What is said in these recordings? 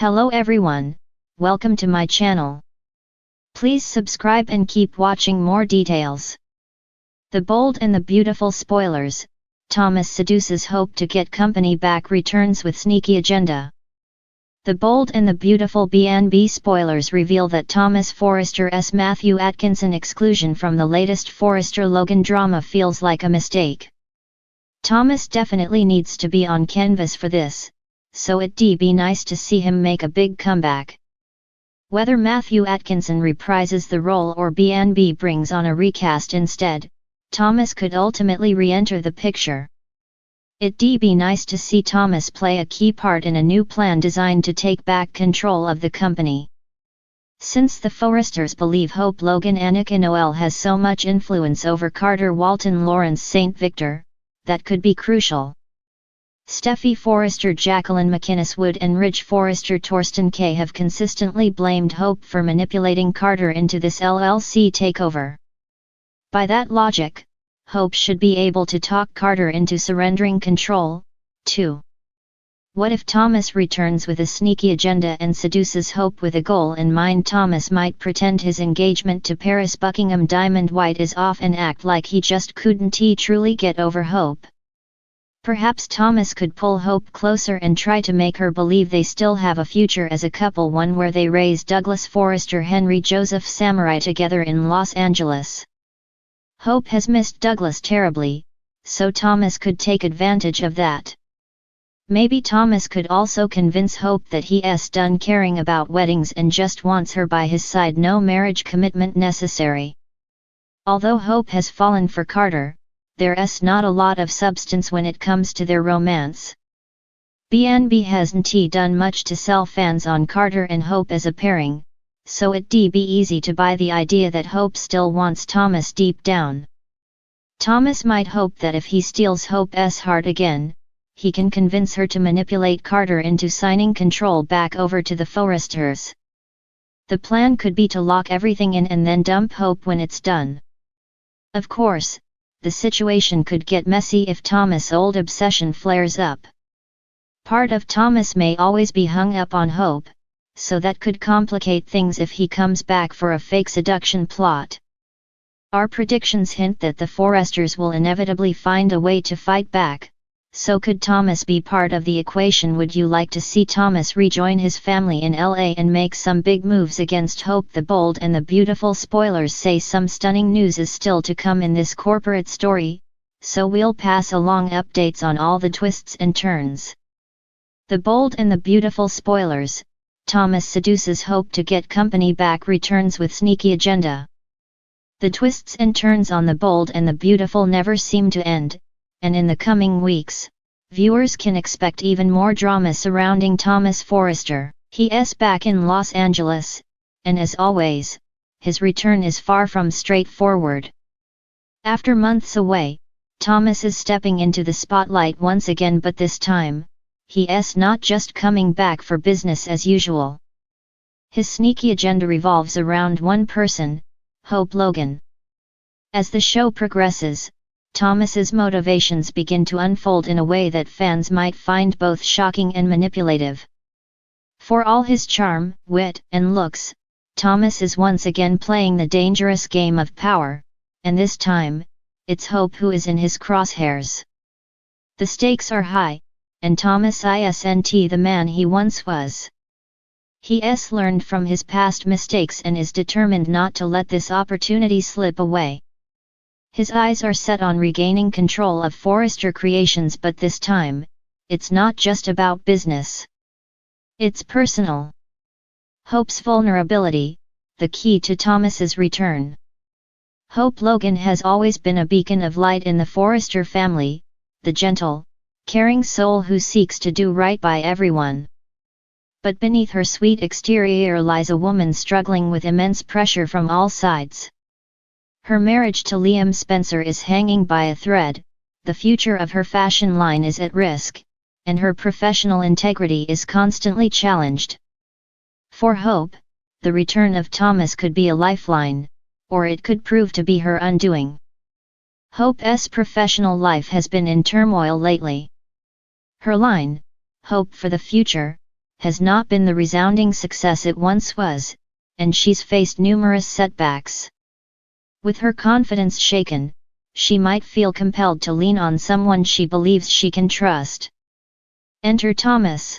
Hello everyone, welcome to my channel. Please subscribe and keep watching more details. The Bold and the Beautiful spoilers, Thomas seduces Hope to get company back returns with sneaky agenda. The Bold and the Beautiful B&B spoilers reveal that Thomas Forrester's Matthew Atkinson exclusion from the latest Forrester-Logan drama feels like a mistake. Thomas definitely needs to be on canvas for this, so it'd be nice to see him make a big comeback. Whether Matthew Atkinson reprises the role or B&B brings on a recast instead, Thomas could ultimately re-enter the picture. It'd be nice to see Thomas play a key part in a new plan designed to take back control of the company. Since the Forresters believe Hope Logan Annika Noel has so much influence over Carter Walton Lawrence St. Victor, that could be crucial. Steffi Forrester, Jacqueline McInnes Wood and Ridge Forrester Torsten K have consistently blamed Hope for manipulating Carter into this LLC takeover. By that logic, Hope should be able to talk Carter into surrendering control, too. What if Thomas returns with a sneaky agenda and seduces Hope with a goal in mind? Thomas might pretend his engagement to Paris Buckingham Diamond White is off and act like he just couldn't truly get over Hope. Perhaps Thomas could pull Hope closer and try to make her believe they still have a future as a couple, one where they raise Douglas Forrester Henry Joseph Samurai together in Los Angeles. Hope has missed Douglas terribly, so Thomas could take advantage of that. Maybe Thomas could also convince Hope that he's done caring about weddings and just wants her by his side, no marriage commitment necessary. Although Hope has fallen for Carter, there's not a lot of substance when it comes to their romance. B&B hasn't done much to sell fans on Carter and Hope as a pairing, so it'd be easy to buy the idea that Hope still wants Thomas deep down. Thomas might hope that if he steals Hope's heart again, he can convince her to manipulate Carter into signing control back over to the Forresters. The plan could be to lock everything in and then dump Hope when it's done. Of course, the situation could get messy if Thomas' old obsession flares up. Part of Thomas may always be hung up on Hope, so that could complicate things if he comes back for a fake seduction plot. Our predictions hint that the Forresters will inevitably find a way to fight back, so could Thomas be part of the equation? Would you like to see Thomas rejoin his family in LA and make some big moves against Hope? The Bold and the Beautiful spoilers say some stunning news is still to come in this corporate story, so we'll pass along updates on all the twists and turns. The Bold and the Beautiful spoilers, Thomas seduces Hope to get company back returns with sneaky agenda. The twists and turns on The Bold and the Beautiful never seem to end, and in the coming weeks, viewers can expect even more drama surrounding Thomas Forrester. He's back in Los Angeles, and as always, his return is far from straightforward. After months away, Thomas is stepping into the spotlight once again, but this time, he's not just coming back for business as usual. His sneaky agenda revolves around one person, Hope Logan. As the show progresses, Thomas's motivations begin to unfold in a way that fans might find both shocking and manipulative. For all his charm, wit, and looks, Thomas is once again playing the dangerous game of power, and this time, it's Hope who is in his crosshairs. The stakes are high, and Thomas isn't the man he once was. He's learned from his past mistakes and is determined not to let this opportunity slip away. His eyes are set on regaining control of Forrester Creations, but this time, it's not just about business. It's personal. Hope's vulnerability, the key to Thomas's return. Hope Logan has always been a beacon of light in the Forrester family, the gentle, caring soul who seeks to do right by everyone. But beneath her sweet exterior lies a woman struggling with immense pressure from all sides. Her marriage to Liam Spencer is hanging by a thread, the future of her fashion line is at risk, and her professional integrity is constantly challenged. For Hope, the return of Thomas could be a lifeline, or it could prove to be her undoing. Hope's professional life has been in turmoil lately. Her line, "Hope for the Future," has not been the resounding success it once was, and she's faced numerous setbacks. With her confidence shaken, she might feel compelled to lean on someone she believes she can trust. Enter Thomas.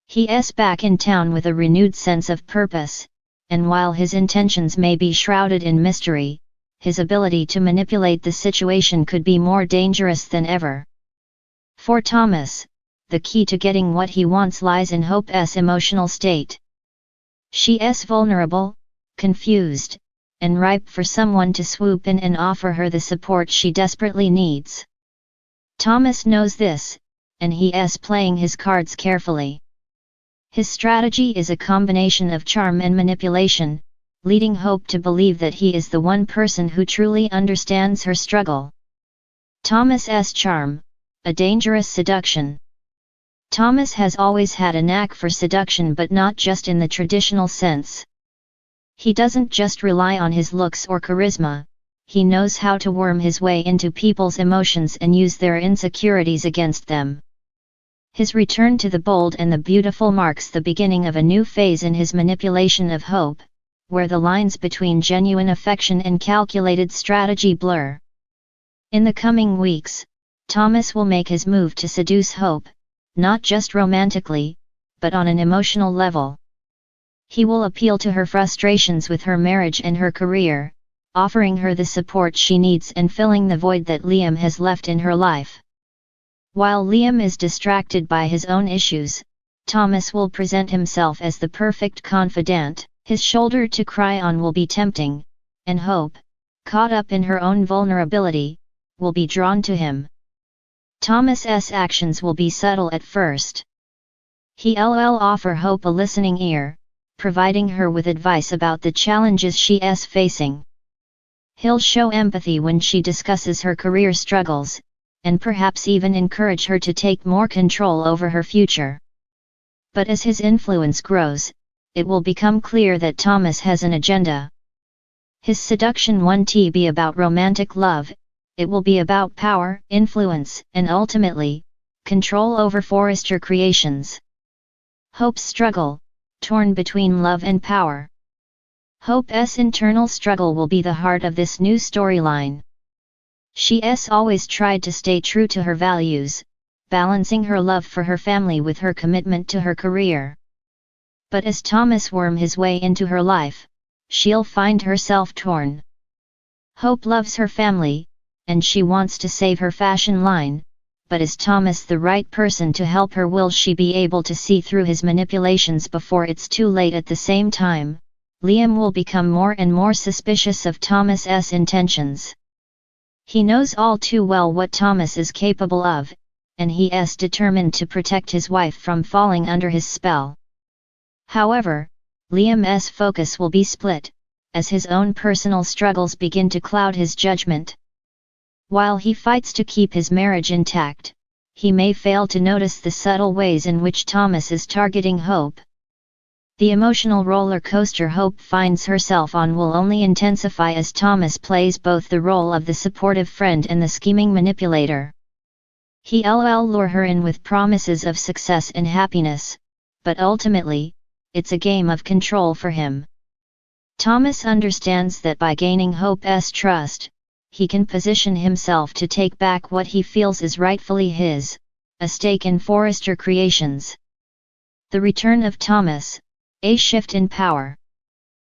He's back in town with a renewed sense of purpose, and while his intentions may be shrouded in mystery, his ability to manipulate the situation could be more dangerous than ever. For Thomas, the key to getting what he wants lies in Hope's emotional state. She's vulnerable, confused, and ripe for someone to swoop in and offer her the support she desperately needs. Thomas knows this, and he's playing his cards carefully. His strategy is a combination of charm and manipulation, leading Hope to believe that he is the one person who truly understands her struggle. Thomas's charm, a dangerous seduction. Thomas has always had a knack for seduction, but not just in the traditional sense. He doesn't just rely on his looks or charisma, he knows how to worm his way into people's emotions and use their insecurities against them. His return to the bold and the beautiful marks the beginning of a new phase in his manipulation of Hope, where the lines between genuine affection and calculated strategy blur. In the coming weeks, Thomas will make his move to seduce Hope, not just romantically, but on an emotional level. He will appeal to her frustrations with her marriage and her career, offering her the support she needs and filling the void that Liam has left in her life. While Liam is distracted by his own issues, Thomas will present himself as the perfect confidant. His shoulder to cry on will be tempting, and Hope, caught up in her own vulnerability, will be drawn to him. Thomas's actions will be subtle at first. He'll offer Hope a listening ear, providing her with advice about the challenges she's facing. He'll show empathy when she discusses her career struggles, and perhaps even encourage her to take more control over her future. But as his influence grows, it will become clear that Thomas has an agenda. His seduction won't be about romantic love, it will be about power, influence, and ultimately, control over Forrester creations. Hope's struggle, torn between love and power. Hope's internal struggle will be the heart of this new storyline. She's always tried to stay true to her values, balancing her love for her family with her commitment to her career. But as Thomas worms his way into her life, she'll find herself torn. Hope loves her family, and she wants to save her fashion line, but is Thomas the right person to help her? Will she be able to see through his manipulations before it's too late? At the same time, Liam will become more and more suspicious of Thomas's intentions. He knows all too well what Thomas is capable of, and he's determined to protect his wife from falling under his spell. However, Liam's focus will be split, as his own personal struggles begin to cloud his judgment. While he fights to keep his marriage intact, he may fail to notice the subtle ways in which Thomas is targeting Hope. The emotional roller coaster Hope finds herself on will only intensify as Thomas plays both the role of the supportive friend and the scheming manipulator. He'll lure her in with promises of success and happiness, but ultimately, it's a game of control for him. Thomas understands that by gaining Hope's trust, he can position himself to take back what he feels is rightfully his, a stake in Forrester Creations. The return of Thomas, a shift in power.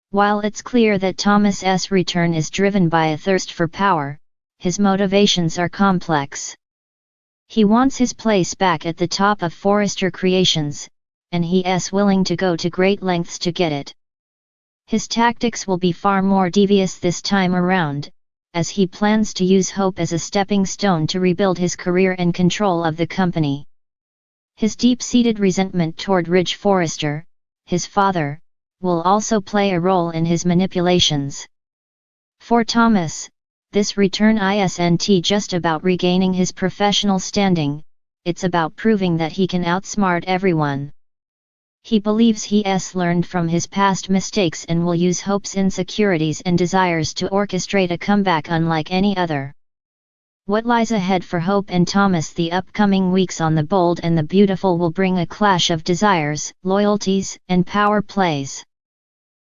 While it's clear that Thomas's return is driven by a thirst for power, his motivations are complex. He wants his place back at the top of Forrester Creations, and he's willing to go to great lengths to get it. His tactics will be far more devious this time around, as he plans to use Hope as a stepping stone to rebuild his career and control of the company. His deep-seated resentment toward Ridge Forrester, his father, will also play a role in his manipulations. For Thomas, this return isn't just about regaining his professional standing, it's about proving that he can outsmart everyone. He believes he's learned from his past mistakes and will use Hope's insecurities and desires to orchestrate a comeback unlike any other. What lies ahead for Hope and Thomas? The upcoming weeks on The Bold and the Beautiful will bring a clash of desires, loyalties, and power plays.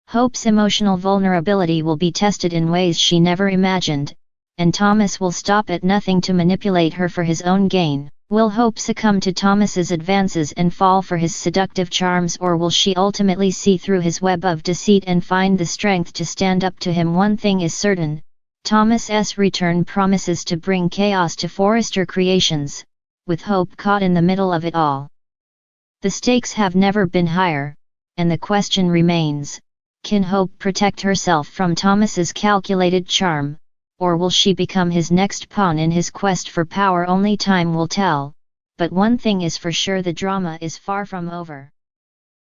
Hope's emotional vulnerability will be tested in ways she never imagined, and Thomas will stop at nothing to manipulate her for his own gain. Will Hope succumb to Thomas's advances and fall for his seductive charms, or will she ultimately see through his web of deceit and find the strength to stand up to him? One thing is certain, Thomas's return promises to bring chaos to Forrester Creations, with Hope caught in the middle of it all. The stakes have never been higher, and the question remains, can Hope protect herself from Thomas's calculated charm, or will she become his next pawn in his quest for power? Only time will tell, but one thing is for sure, the drama is far from over.